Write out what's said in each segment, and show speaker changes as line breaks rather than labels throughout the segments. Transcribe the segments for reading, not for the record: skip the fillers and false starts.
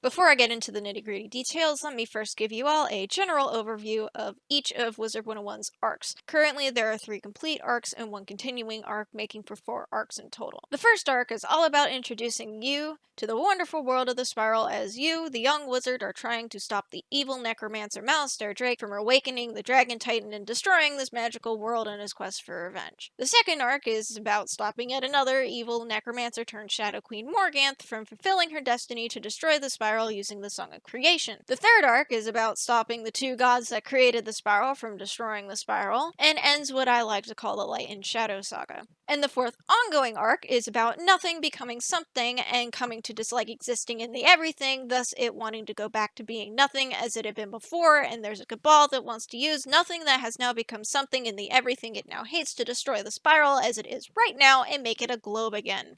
Before I get into the nitty-gritty details, let me first give you all a general overview of each of Wizard101's arcs. Currently, there are 3 complete arcs and 1 continuing arc, making for 4 arcs in total. The first arc is all about introducing you to the wonderful world of the Spiral as you, the young wizard, are trying to stop the evil necromancer Malistaire Drake from awakening the Dragon Titan and destroying this magical world in his quest for revenge. The second arc is about stopping yet another evil necromancer turned Shadow Queen Morganth from fulfilling her destiny to destroy the Spiral using the Song of Creation. The third arc is about stopping the 2 gods that created the Spiral from destroying the Spiral, and ends what I like to call the Light and Shadow Saga. And the fourth ongoing arc is about nothing becoming something and coming to dislike existing in the everything, thus it wanting to go back to being nothing as it had been before, and there's a cabal that wants to use nothing that has now become something in the everything it now hates to destroy the Spiral as it is right now and make it a globe again.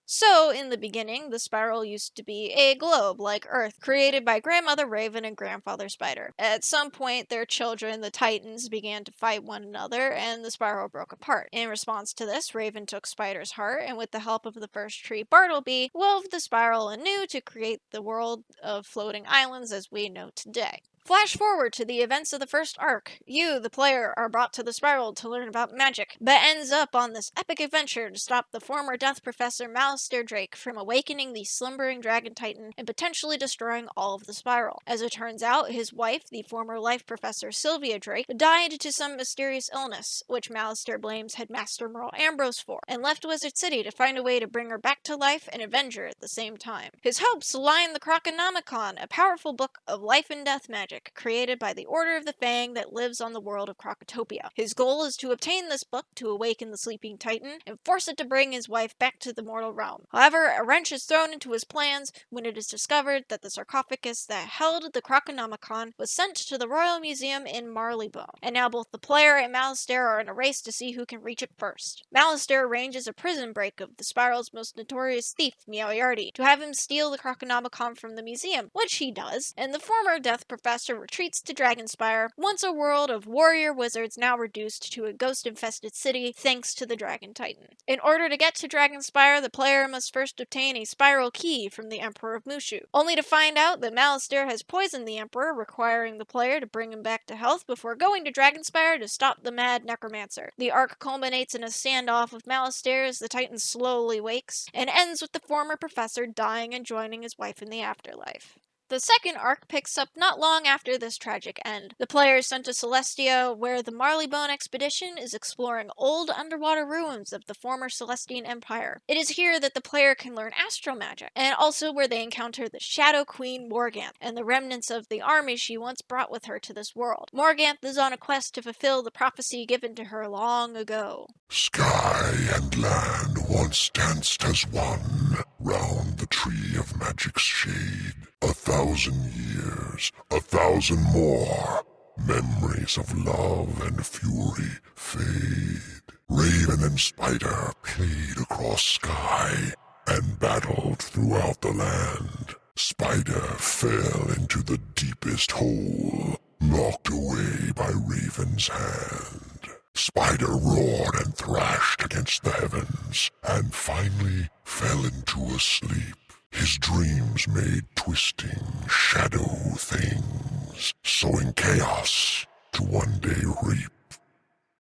So, in the beginning, the Spiral used to be a globe, like Earth, created by Grandmother Raven and Grandfather Spider. At some point, their children, the Titans, began to fight one another, and the Spiral broke apart. In response to this, Raven took Spider's heart, and with the help of the first tree, Bartleby, wove the Spiral anew to create the world of floating islands as we know today. Flash forward to the events of the first arc. You, the player, are brought to the Spiral to learn about magic, but ends up on this epic adventure to stop the former Death Professor Malistaire Drake from awakening the slumbering Dragon Titan and potentially destroying all of the Spiral. As it turns out, his wife, the former Life Professor Sylvia Drake, died to some mysterious illness, which Malistaire blames Headmaster Merle Ambrose for, and left Wizard City to find a way to bring her back to life and avenge her at the same time. His hopes lie in the Croconomicon, a powerful book of life and death magic created by the Order of the Fang that lives on the world of Crocotopia. His goal is to obtain this book to awaken the sleeping Titan and force it to bring his wife back to the mortal realm. However, a wrench is thrown into his plans when it is discovered that the sarcophagus that held the Croconomicon was sent to the Royal Museum in Marleybone, and now both the player and Malistaire are in a race to see who can reach it first. Malistaire arranges a prison break of the Spiral's most notorious thief, Meow-Yardy, to have him steal the Croconomicon from the museum, which he does, and the former Death Professor retreats to Dragonspire, once a world of warrior wizards now reduced to a ghost-infested city thanks to the Dragon Titan. In order to get to Dragonspire, the player must first obtain a spiral key from the Emperor of Mushu, only to find out that Malistaire has poisoned the Emperor, requiring the player to bring him back to health before going to Dragonspire to stop the mad necromancer. The arc culminates in a standoff with Malistaire as the Titan slowly wakes, and ends with the former professor dying and joining his wife in the afterlife. The second arc picks up not long after this tragic end. The player is sent to Celestia, where the Marleybone expedition is exploring old underwater ruins of the former Celestian Empire. It is here that the player can learn astral magic, and also where they encounter the Shadow Queen Morganth and the remnants of the army she once brought with her to this world. Morganth is on a quest to fulfill the prophecy given to her long ago.
Sky and land once danced as one round the tree of magic's shade. 1,000 years, 1,000 more, memories of love and fury fade. Raven and Spider played across sky and battled throughout the land. Spider fell into the deepest hole, locked away by Raven's hand. Spider roared and thrashed against the heavens, and finally fell into a sleep. His dreams made twisting shadow things, sowing chaos to one day reap.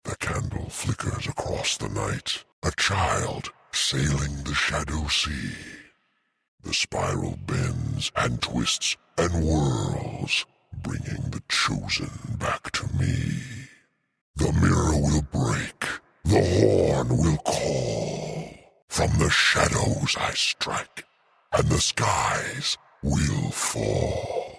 The candle flickers across the night, a child sailing the shadow sea. The spiral bends and twists and whirls, bringing the chosen back to me. The mirror will break, the horn will call. From the shadows I strike, and the skies will fall.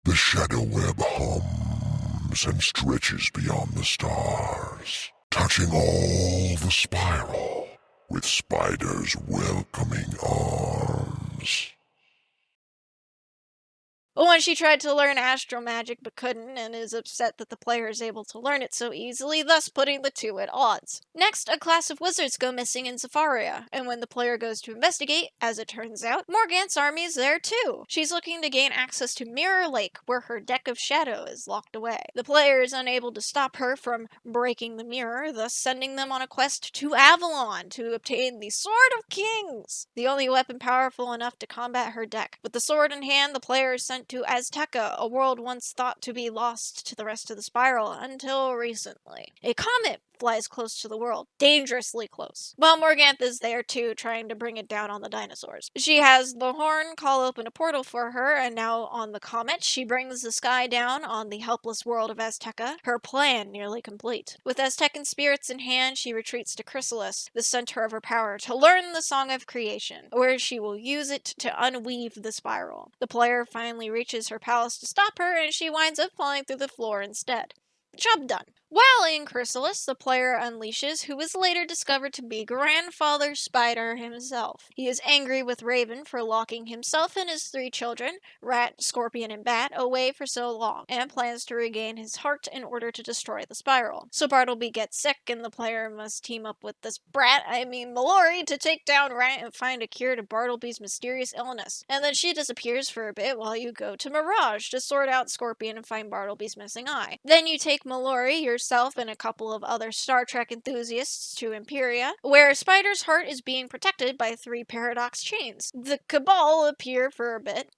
The shadow web hums and stretches beyond the stars, touching all the spiral with Spider's welcoming arms.
But when she tried to learn astral magic but couldn't, and is upset that the player is able to learn it so easily, thus putting the two at odds. Next, a class of wizards go missing in Zafaria, and when the player goes to investigate, as it turns out, Morganth's army is there too. She's looking to gain access to Mirror Lake, where her deck of shadow is locked away. The player is unable to stop her from breaking the mirror, thus sending them on a quest to Avalon to obtain the Sword of Kings, the only weapon powerful enough to combat her deck. With the sword in hand, the player is sent to Azteca, a world once thought to be lost to the rest of the spiral until recently. A comet flies close to the world, dangerously close. Well, Morganth is there too, trying to bring it down on the dinosaurs. She has the Horn call open a portal for her, and now on the comet, she brings the sky down on the helpless world of Azteca, her plan nearly complete. With Aztecan spirits in hand, she retreats to Chrysalis, the center of her power, to learn the Song of Creation, where she will use it to unweave the spiral. The player finally reaches her palace to stop her, and she winds up falling through the floor instead. Job done. While in Chrysalis, the player unleashes who is later discovered to be Grandfather Spider himself. He is angry with Raven for locking himself and his 3 children, Rat, Scorpion, and Bat, away for so long, and plans to regain his heart in order to destroy the spiral. So Bartleby gets sick, and the player must team up with this Mallory, to take down Rat and find a cure to Bartleby's mysterious illness. And then she disappears for a bit while you go to Mirage to sort out Scorpion and find Bartleby's missing eye. Then you take Mallory, yourself, and a couple of other Star Trek enthusiasts to Imperia, where Spider's heart is being protected by 3 paradox chains. The Cabal appear for a bit.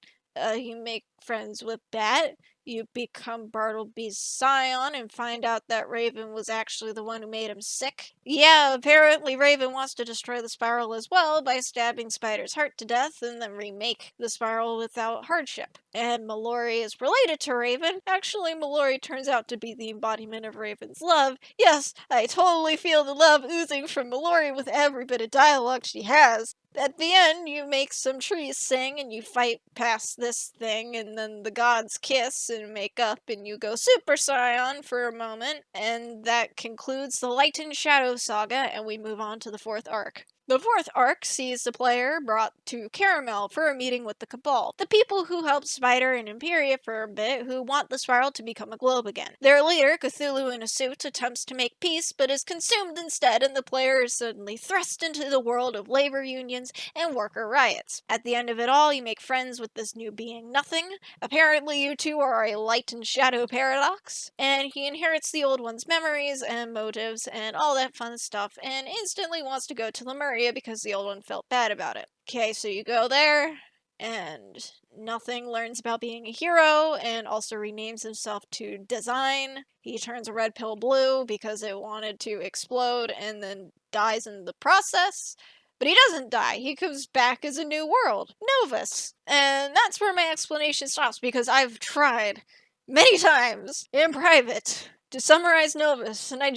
You make friends with Bat. You become Bartleby's scion and find out that Raven was actually the one who made him sick. Yeah, apparently Raven wants to destroy the spiral as well by stabbing Spider's heart to death and then remake the spiral without hardship. And Mallory is related to Raven. Actually, Mallory turns out to be the embodiment of Raven's love. Yes, I totally feel the love oozing from Mallory with every bit of dialogue she has. At the end, you make some trees sing and you fight past this thing, and then the gods kiss and make up, and you go Super Saiyan for a moment, and that concludes the Light and Shadow saga, and we move on to the 4th arc. The 4th arc sees the player brought to Caramel for a meeting with the Cabal, the people who helped Spider and Imperia for a bit, who want the spiral to become a globe again. Their leader, Cthulhu in a suit, attempts to make peace, but is consumed instead, and the player is suddenly thrust into the world of labor unions and worker riots. At the end of it all, you make friends with this new being, Nothing. Apparently you two are a light and shadow paradox, and he inherits the old one's memories and motives and all that fun stuff, and instantly wants to go to Lemuria because the old one felt bad about it. Okay, so you go there, and Nothing learns about being a hero and also renames himself to Design. He turns a red pill blue because it wanted to explode and then dies in the process. But he doesn't die. He comes back as a new world, Novus. And that's where my explanation stops, because I've tried many times in private to summarize Novus, and I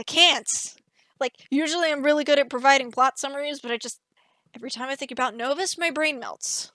can't. Like, usually I'm really good at providing plot summaries, but every time I think about Novus, my brain melts.